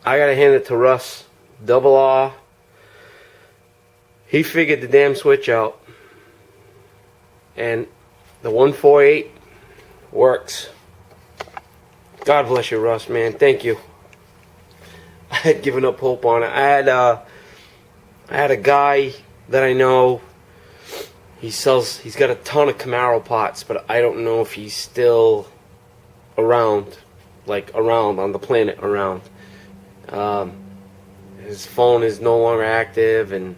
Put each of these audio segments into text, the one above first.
I gotta hand it to Russ. Double R. He figured the damn switch out. And the 148 works. God bless you, Russ, man. Thank you. I had given up hope on it. I had a guy that I know. He's got a ton of Camaro parts, but I don't know if he's still around, like around on the planet around. His phone is no longer active, and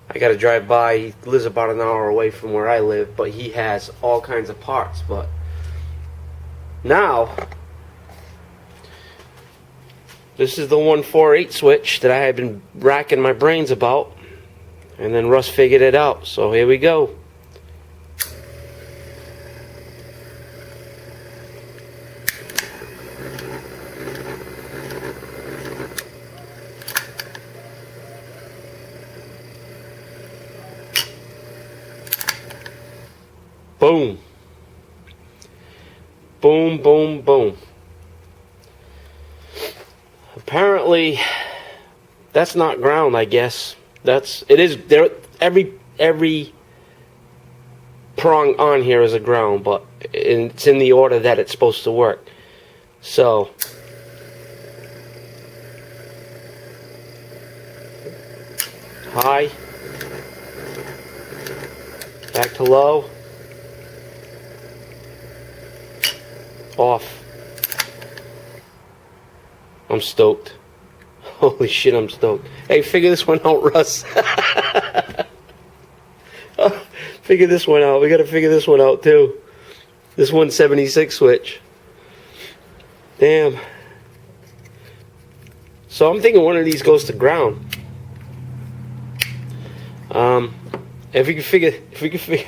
I gotta drive by. He lives about an hour away from where I live, but he has all kinds of parts. But now, this is the 148 switch that I had been racking my brains about, and then Russ figured it out. So here we go. Boom. Boom, boom, boom. Apparently, that's not ground, I guess. It is there. Every prong on here is a ground, but it's in the order that it's supposed to work. So, high, back to low, off. I'm stoked. Holy shit, I'm stoked. Hey, figure this one out, Russ. Figure this one out. We gotta figure this one out too. This 176 switch. Damn. So I'm thinking one of these goes to ground. If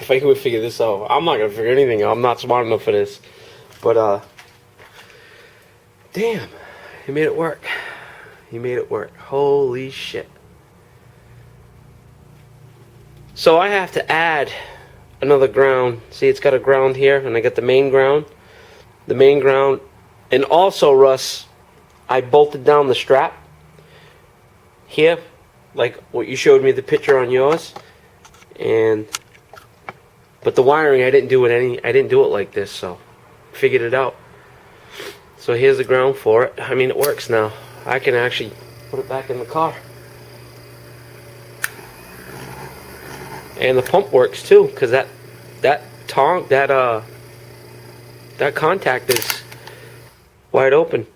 I could figure this out, I'm not gonna figure anything out. I'm not smart enough for this. But damn, he made it work. He made it work. Holy shit. So I have to add another ground. See, it's got a ground here, and I got the main ground. The main ground. And also, Russ, I bolted down the strap here, like what you showed me the picture on yours. But the wiring, I didn't do it like this, so figured it out. So here's the ground for it. I mean, it works now. I can actually put it back in the car. And the pump works too, because that contact is wide open.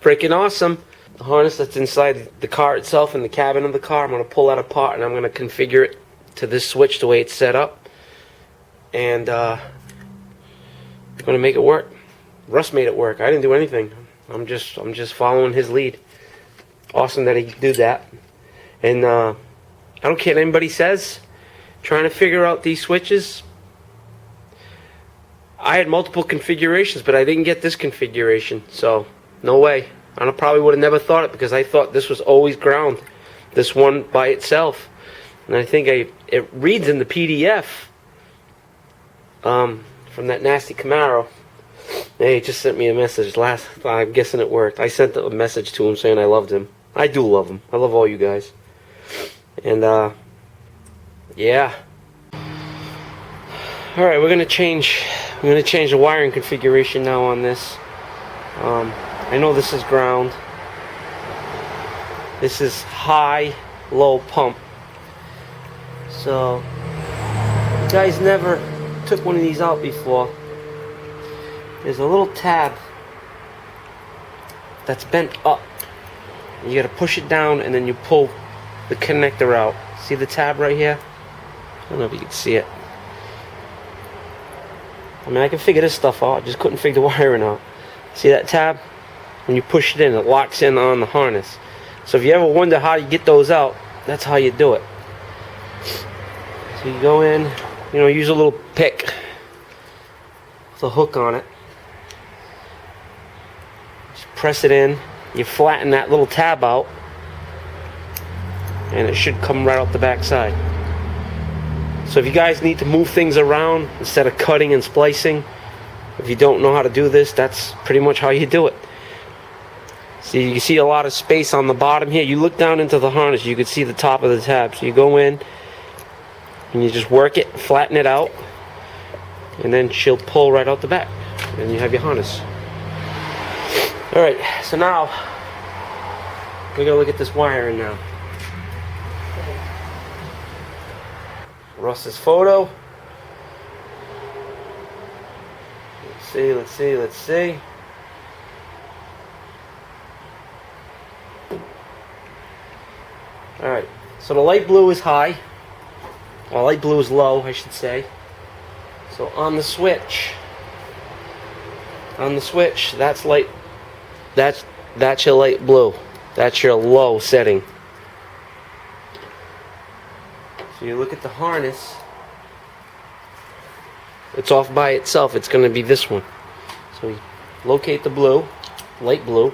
Freaking awesome. The harness that's inside the car itself, in the cabin of the car, I'm going to pull that apart and I'm going to configure it to this switch the way it's set up. And I'm going to make it work. Russ made it work. I didn't do anything. I'm just following his lead. Awesome that he could do that. And I don't care what anybody says. Trying to figure out these switches. I had multiple configurations, but I didn't get this configuration. So no way. I probably would have never thought it, because I thought this was always ground. This one by itself. And I think it reads in the PDF from that nasty Camaro. Hey, he just sent me a message. I'm guessing it worked. I sent a message to him saying I loved him. I do love him. I love all you guys. And yeah. All right, we're gonna change the wiring configuration now on this. I know this is ground. This is high, low pump. So, you guys never took one of these out before. There's a little tab that's bent up. You gotta push it down and then you pull the connector out. See the tab right here? I don't know if you can see it. I mean, I can figure this stuff out. I just couldn't figure the wiring out. See that tab? When you push it in, it locks in on the harness. So if you ever wonder how you get those out, that's how you do it. So you go in, use a little pick with a hook on it. Just press it in. You flatten that little tab out, and it should come right out the back side. So if you guys need to move things around instead of cutting and splicing, if you don't know how to do this, that's pretty much how you do it. See, you can see a lot of space on the bottom here. You look down into the harness, you can see the top of the tab. So you go in and you just work it, flatten it out, and then she'll pull right out the back. And you have your harness. Alright, so now we're gonna look at this wiring now. Russ's photo. Let's see. Alright, so the light blue is high. Well, light blue is low, I should say. So on the switch, that's light. That's your light blue. That's your low setting. So you look at the harness. It's off by itself. It's going to be this one. So we locate the blue, light blue.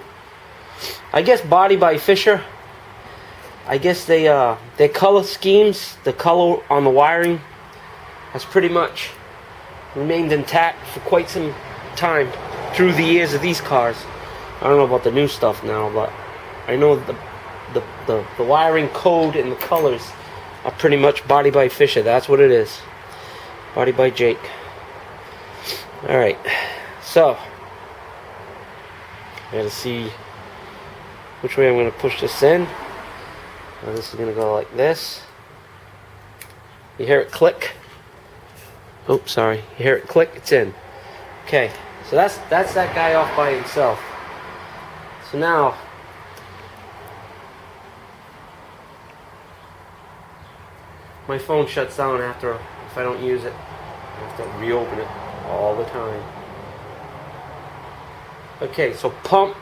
I guess Body by Fisher. I guess their color schemes, the color on the wiring, has pretty much remained intact for quite some time through the years of these cars. I don't know about the new stuff now, but I know the wiring code and the colors are pretty much Body by Fisher. That's what it is. Body by Jake. Alright, so I gotta see which way I'm gonna push this in. Now this is gonna go like this. You hear it click. Oh, sorry. You hear it click, it's in. Okay, so that's that guy off by himself. So now my phone shuts down after if I don't use it. I have to reopen it all the time. Okay, so pump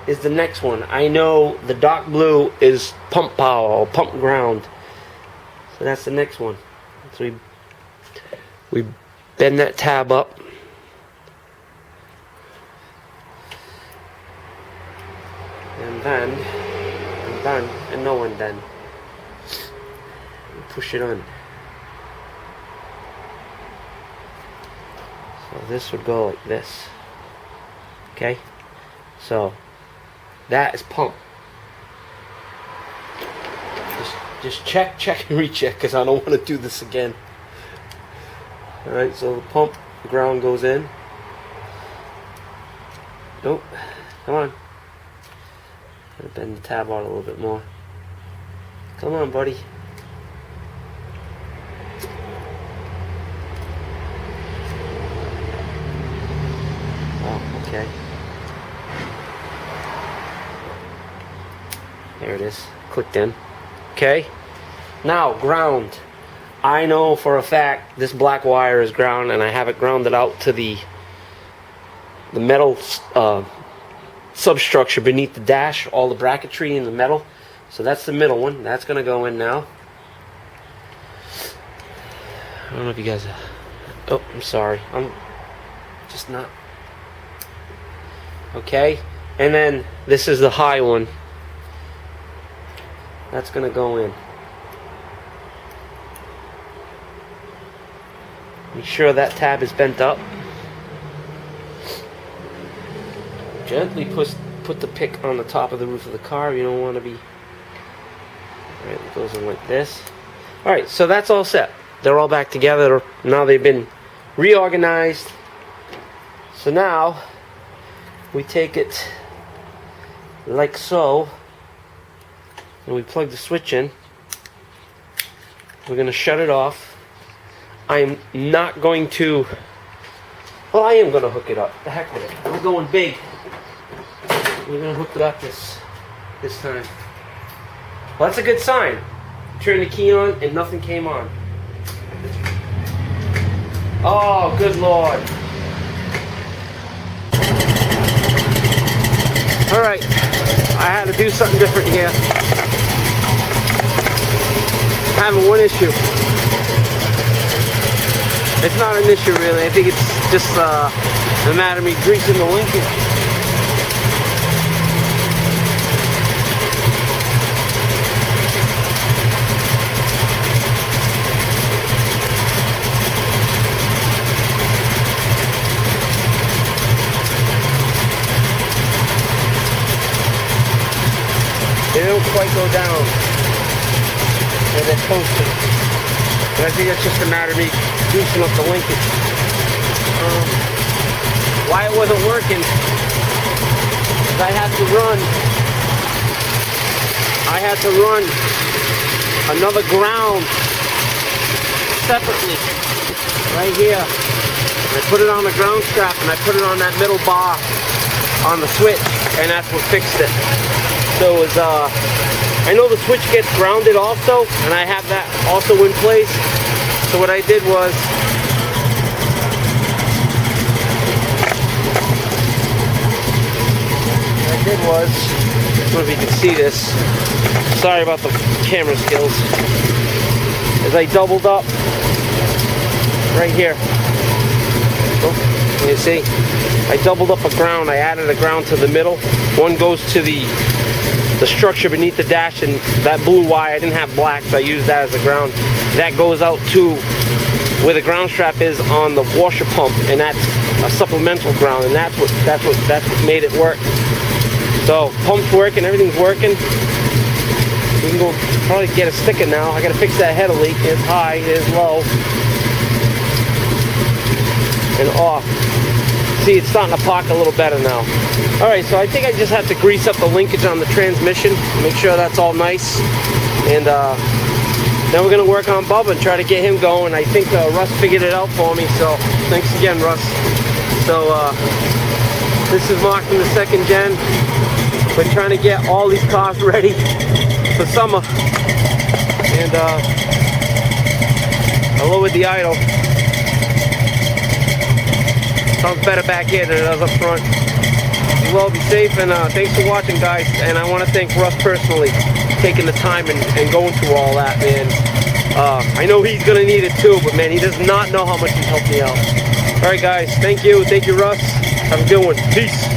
is the next one. I know the dark blue is pump power or pump ground. So that's the next one. So we bend that tab up. And then push it on. So this would go like this. Okay? So that is pump. Just check and recheck, because I don't want to do this again. Alright, so the pump ground goes in. Nope. Come on. Gotta bend the tab out a little bit more. Come on, buddy. Oh, okay. There it is. Clicked in. Okay. Now, ground. I know for a fact this black wire is ground, and I have it grounded out to the metal substructure beneath the dash, all the bracketry in the metal. So that's the middle one. That's going to go in now. I don't know if you guys... Oh, I'm sorry. I'm just not... Okay. And then this is the high one. That's going to go in. Make sure that tab is bent up. Gently put the pick on the top of the roof of the car. You don't want to be... Alright, it goes in like this. Alright, so that's all set. They're all back together. Now they've been reorganized. So now we take it like so, and we plug the switch in. We're going to shut it off. I'm not going to... Well, I am going to hook it up. The heck with it. We're going big. We're going to hook it up this time. Well, that's a good sign. Turn the key on and nothing came on. Oh, good Lord. Alright. I had to do something different here. Having one issue. It's not an issue really. I think it's just a matter of me greasing the linkage. they don't quite go down where they're supposed to. But I think it's just a matter of me loosening up the linkage. Why it wasn't working is I had to run another ground separately right here. I put it on the ground strap and I put it on that middle bar on the switch, and that's what fixed it. So it was, I know the switch gets grounded also, and I have that also in place. So what I did was, I don't know if you can see this. Sorry about the camera skills. As I doubled up right here. You see, I doubled up a ground. I added a ground to the middle. One goes to the structure beneath the dash, and that blue wire, I didn't have black, so I used that as a ground. That goes out to where the ground strap is on the washer pump, and that's a supplemental ground, and that's what made it work. So pump's working, everything's working. We can go probably get a sticker now. I gotta fix that header leak. It's high, it's low, and off. See, it's starting to park a little better now. Alright, so I think I just have to grease up the linkage on the transmission, make sure that's all nice. And then we're going to work on Bubba and try to get him going. I think Russ figured it out for me, so thanks again, Russ. So this is Mark from the second gen. We're trying to get all these cars ready for summer. And I lowered the idle. Sounds better back here than it does up front. Be well, be safe, and thanks for watching, guys. And I want to thank Russ personally, taking the time and going through all that, man. I know he's going to need it too, but man, he does not know how much he's helped me out. Alright, guys, thank you, Russ. Have a good one. Peace.